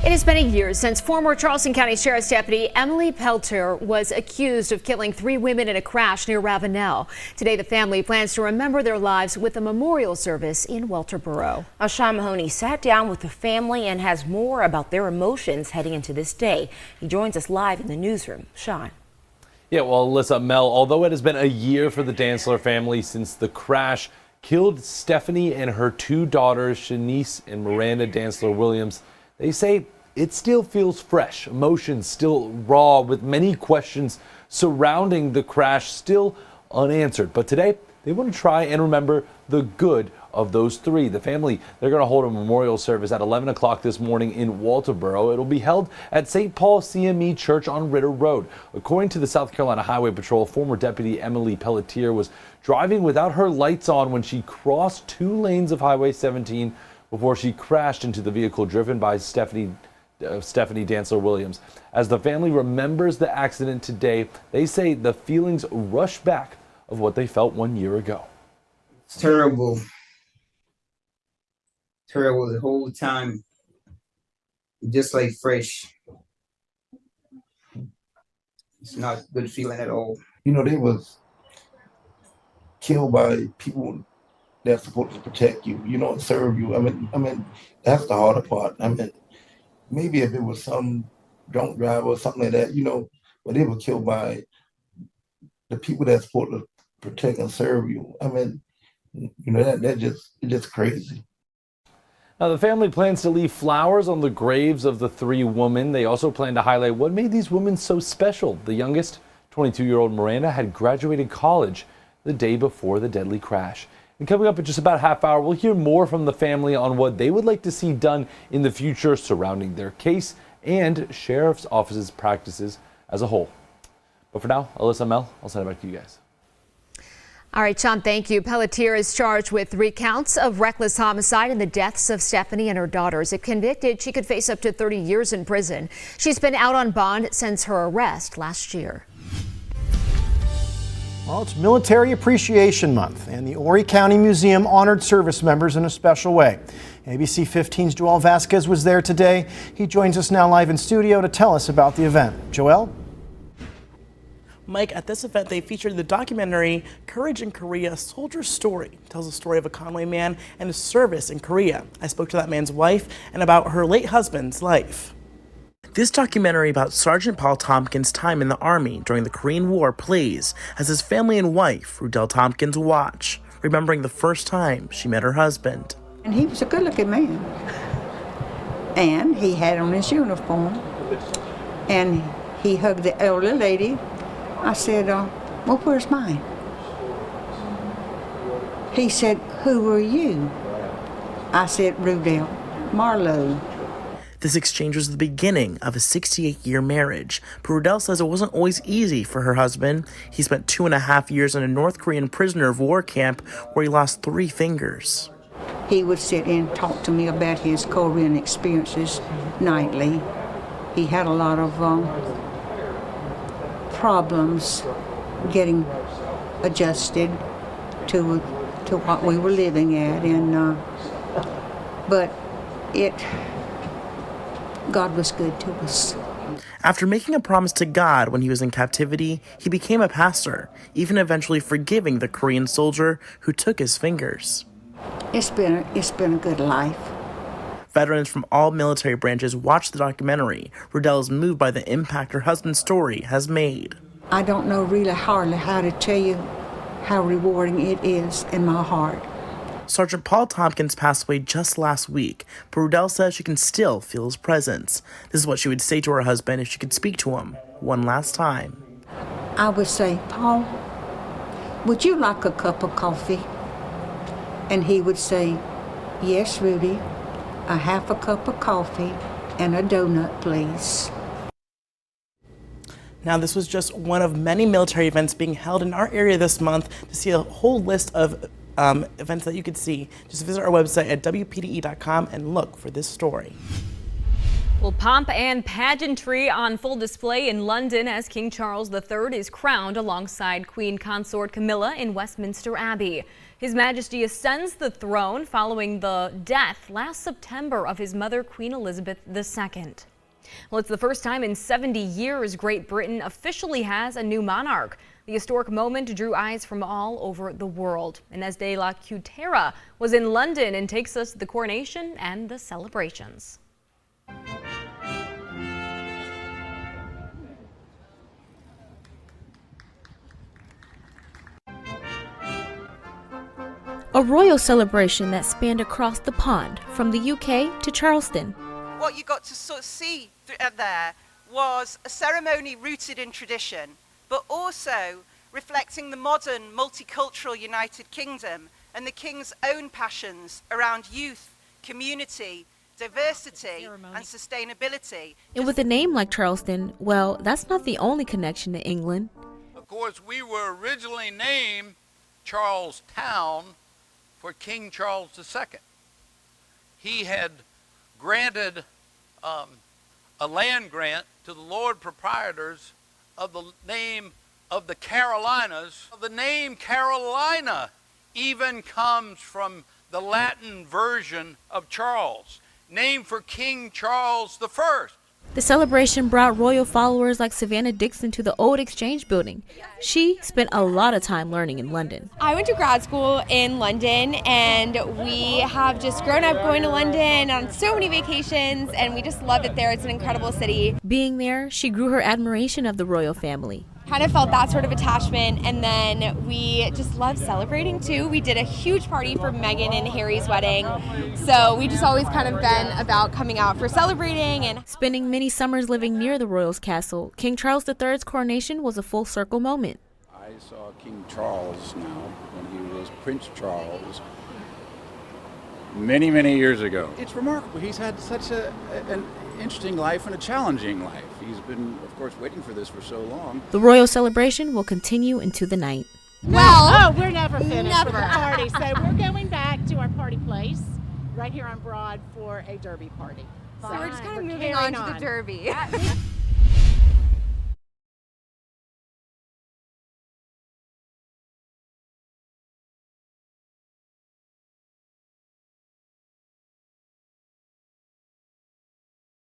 It has been a year since former Charleston County Sheriff's Deputy Emily Pelletier was accused of killing 3 women in a crash near Ravenel. Today, the family plans to remember their lives with a memorial service in Welterboro. Sean Mahoney sat down with the family and has more about their emotions heading into this day. He joins us live in the newsroom. Sean. Yeah, well, Alyssa, Mel, although it has been a year for the Dantzler family since the crash killed Stephanie and her 2 daughters, Shanice and Miranda Dantzler-Williams, they say it still feels fresh, emotions still raw, with many questions surrounding the crash still unanswered. But today, they want to try and remember the good of those 3. The family, they're going to hold a memorial service at 11 o'clock this morning in Walterboro. It'll be held at St. Paul CME Church on Ritter Road. According to the South Carolina Highway Patrol, former Deputy Emily Pelletier was driving without her lights on when she crossed 2 lanes of Highway 17 before she crashed into the vehicle driven by Stephanie Dantzler-Williams. As the family remembers the accident today, they say the feelings rush back of what they felt 1 year ago. It's terrible. Terrible the whole time. Just like fresh. It's not a good feeling at all. You know, they was killed by people that's supposed to protect you, you know, and serve you. I mean, that's the harder part. I mean, maybe if it was some drunk driver or something like that, you know, but they were killed by the people that's supposed to protect and serve you. I mean, you know, it's just crazy. Now, the family plans to leave flowers on the graves of the 3 women. They also plan to highlight what made these women so special. The youngest, 22-year-old Miranda, had graduated college the day before the deadly crash. And coming up in just about a half hour, we'll hear more from the family on what they would like to see done in the future surrounding their case and Sheriff's Office's practices as a whole. But for now, Alyssa, Mel, I'll send it back to you guys. All right, Sean, thank you. Pelletier is charged with 3 counts of reckless homicide in the deaths of Stephanie and her daughters. If convicted, she could face up to 30 years in prison. She's been out on bond since her arrest last year. Well, it's Military Appreciation Month, and the Horry County Museum honored service members in a special way. ABC 15's Joel Vasquez was there today. He joins us now live in studio to tell us about the event. Joel? Mike, at this event, they featured the documentary Courage in Korea, Soldier's Story. It tells the story of a Conway man and his service in Korea. I spoke to that man's wife and about her late husband's life. This documentary about Sergeant Paul Tompkins' time in the Army during the Korean War plays as his family and wife, Rudell Tompkins, watch, remembering the first time she met her husband. And he was a good-looking man. And he had on his uniform. And he hugged the elder lady. I said, well, where's mine? He said, who are you? I said, Rudell Marlowe. This exchange was the beginning of a 68-year marriage. But Rudell says it wasn't always easy for her husband. He spent 2.5 years in a North Korean prisoner of war camp where he lost 3 fingers. He would sit and talk to me about his Korean experiences nightly. He had a lot of problems getting adjusted to what we were living at, and but God was good to us. After making a promise to God when he was in captivity, he became a pastor, even eventually forgiving the Korean soldier who took his fingers. It's been a good life. Veterans from all military branches watched the documentary. Rudell is moved by the impact her husband's story has made. I don't know really hardly how to tell you how rewarding it is in my heart. Sergeant Paul Tompkins passed away just last week, but Rudell says she can still feel his presence. This is what she would say to her husband if she could speak to him one last time. I would say, Paul, would you like a cup of coffee? And he would say, yes, Rudy, a half a cup of coffee and a donut, please. Now, this was just one of many military events being held in our area this month. To see a whole list of events that you could see, just visit our website at WPDE.com and look for this story. Well, pomp and pageantry on full display in London as King Charles III is crowned alongside Queen Consort Camilla in Westminster Abbey. His Majesty ascends the throne following the death last September of his mother, Queen Elizabeth II. Well, it's the first time in 70 years Great Britain officially has a new monarch. The historic moment drew eyes from all over the world. Inez de la Cutera was in London and takes us to the coronation and the celebrations. A royal celebration that spanned across the pond from the UK to Charleston. What you got to sort of see there was a ceremony rooted in tradition, but also reflecting the modern multicultural United Kingdom and the King's own passions around youth, community, diversity and sustainability. And with a name like Charleston, well, that's not the only connection to England. Of course, we were originally named Charlestown for King Charles II. He had granted a land grant to the Lord proprietors of the name of the Carolinas. The name Carolina even comes from the Latin version of Charles, named for King Charles I. The celebration brought royal followers like Savannah Dixon to the old Exchange building. She spent a lot of time learning in London. I went to grad school in London, and we have just grown up going to London on so many vacations, and we just love it there. It's an incredible city. Being there, she grew her admiration of the royal family. Kind of felt that sort of attachment, and then we just love celebrating too. We did a huge party for Meghan and Harry's wedding, so we just always kind of been about coming out for celebrating. And spending many summers living near the royals' castle, King Charles III's coronation was a full circle moment. I saw King Charles now when he was Prince Charles many, many years ago. It's remarkable. He's had such an interesting life and a challenging life. He's been, of course, waiting for this for so long. The royal celebration will continue into the night. Well, we're never finished with the party, so we're going back to our party place right here on Broad for a derby party. So we're just kind of moving on to the derby.